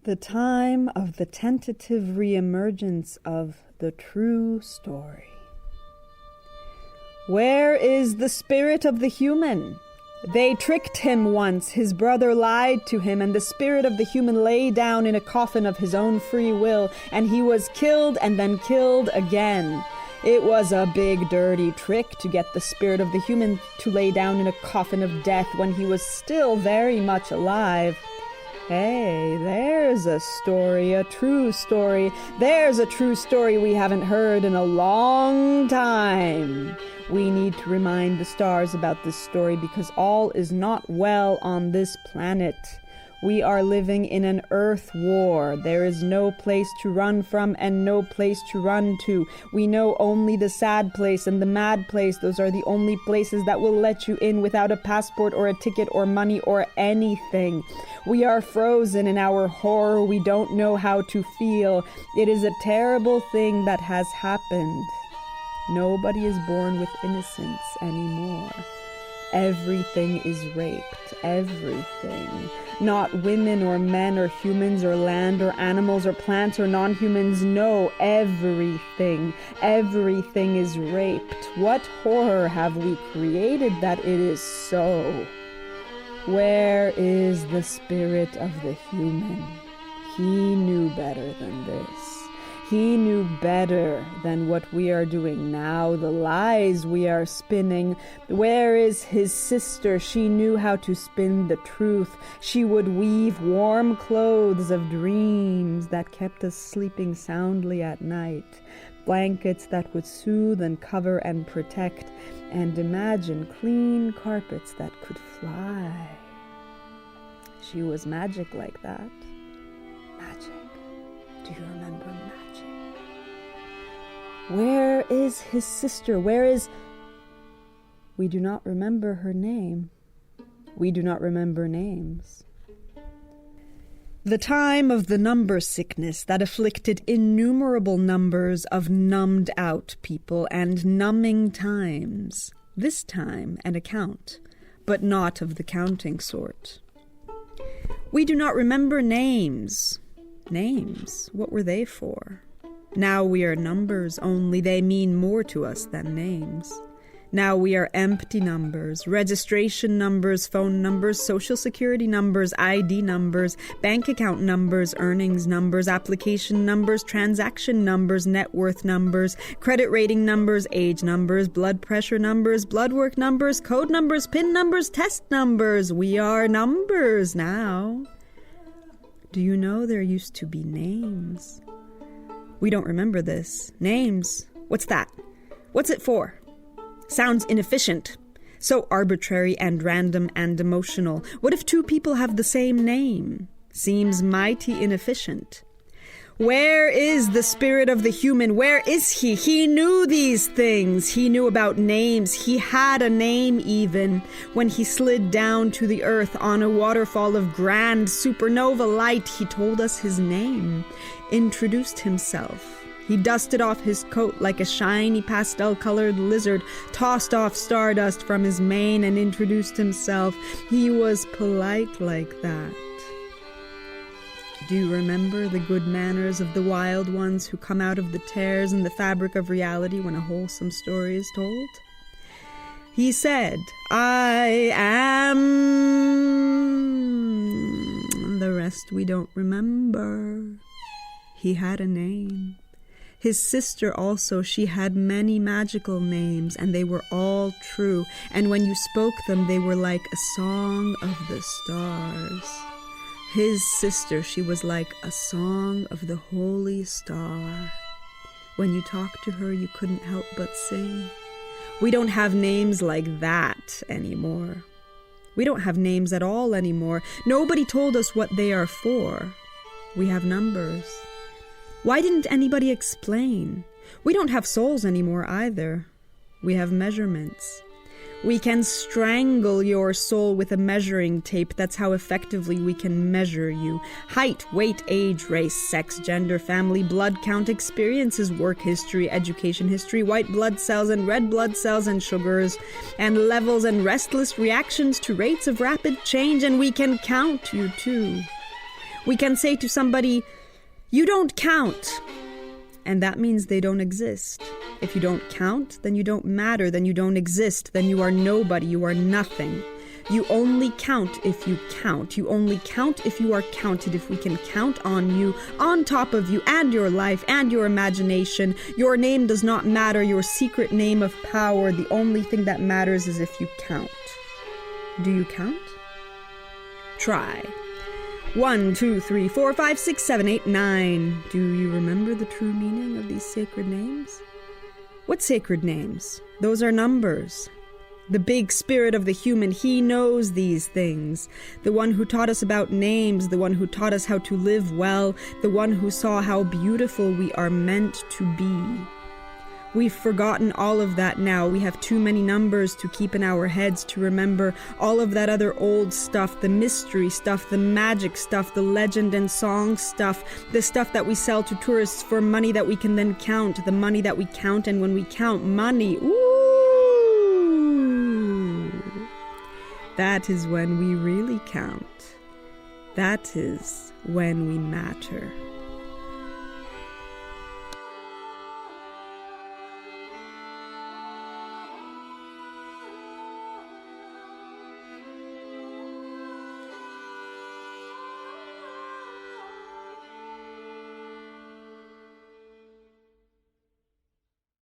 The time of the tentative re-emergence of the true story. Where is the spirit of the human? They tricked him once, his brother lied to him, and the spirit of the human lay down in a coffin of his own free will, and he was killed and then killed again. It was a big dirty trick to get the spirit of the human to lay down in a coffin of death when he was still very much alive. Hey, there's a story, a true story. There's a true story we haven't heard in a long time. We need to remind the stars about this story because all is not well on this planet. We are living in an earth war. There is no place to run from and no place to run to. We know only the sad place and the mad place. Those are the only places that will let you in without a passport or a ticket or money or anything. We are frozen in our horror. We don't know how to feel. It is a terrible thing that has happened. Nobody is born with innocence anymore. Everything is raped. Everything. Not women or men or humans or land or animals or plants or non-humans. No, everything. Everything is raped. What horror have we created that it is so? Where is the spirit of the human? He knew better than this. He knew better than what we are doing now, the lies we are spinning. Where is his sister? She knew how to spin the truth. She would weave warm clothes of dreams that kept us sleeping soundly at night. Blankets that would soothe and cover and protect. And imagine clean carpets that could fly. She was magic like that. Magic. Do you remember magic? Where is his sister? Where is... We do not remember her name. We do not remember names. The time of the number sickness that afflicted innumerable numbers of numbed-out people and numbing times. This time an account, but not of the counting sort. We do not remember names. Names, what were they for? Now we are numbers only, they mean more to us than names. Now we are empty numbers, registration numbers, phone numbers, social security numbers, ID numbers, bank account numbers, earnings numbers, application numbers, transaction numbers, net worth numbers, credit rating numbers, age numbers, blood pressure numbers, blood work numbers, code numbers, PIN numbers, test numbers. We are numbers now. Do you know there used to be names? We don't remember this. Names. What's that? What's it for? Sounds inefficient. So arbitrary and random and emotional. What if two people have the same name? Seems mighty inefficient. Where is the spirit of the human? Where is he? He knew these things. He knew about names. He had a name even. When he slid down to the earth on a waterfall of grand supernova light, he told us his name, introduced himself. He dusted off his coat like a shiny pastel-colored lizard, tossed off stardust from his mane and introduced himself. He was polite like that. Do you remember the good manners of the wild ones who come out of the tears in the fabric of reality when a wholesome story is told? He said, I am... The rest we don't remember. He had a name. His sister also, she had many magical names, and they were all true, and when you spoke them, they were like a song of the stars. His sister, she was like a song of the holy star. When you talked to her, you couldn't help but sing. We don't have names like that anymore. We don't have names at all anymore. Nobody told us what they are for. We have numbers. Why didn't anybody explain? We don't have souls anymore either. We have measurements. We can strangle your soul with a measuring tape. That's how effectively we can measure you. Height, weight, age, race, sex, gender, family, blood count, experiences, work history, education history, white blood cells and red blood cells and sugars, and levels and restless reactions to rates of rapid change, and we can count you too. We can say to somebody, "You don't count," and that means they don't exist. If you don't count, then you don't matter, then you don't exist, then you are nobody, you are nothing. You only count if you count. You only count if you are counted. If we can count on you, on top of you, and your life, and your imagination. Your name does not matter, your secret name of power. The only thing that matters is if you count. Do you count? Try. 1, 2, 3, 4, 5, 6, 7, 8, 9. Do you remember the true meaning of these sacred names? What sacred names? Those are numbers. The big spirit of the human, he knows these things. The one who taught us about names, the one who taught us how to live well, the one who saw how beautiful we are meant to be. We've forgotten all of that now. We have too many numbers to keep in our heads to remember all of that other old stuff, the mystery stuff, the magic stuff, the legend and song stuff, the stuff that we sell to tourists for money that we can then count, the money that we count, and when we count money, ooh, that is when we really count. That is when we matter.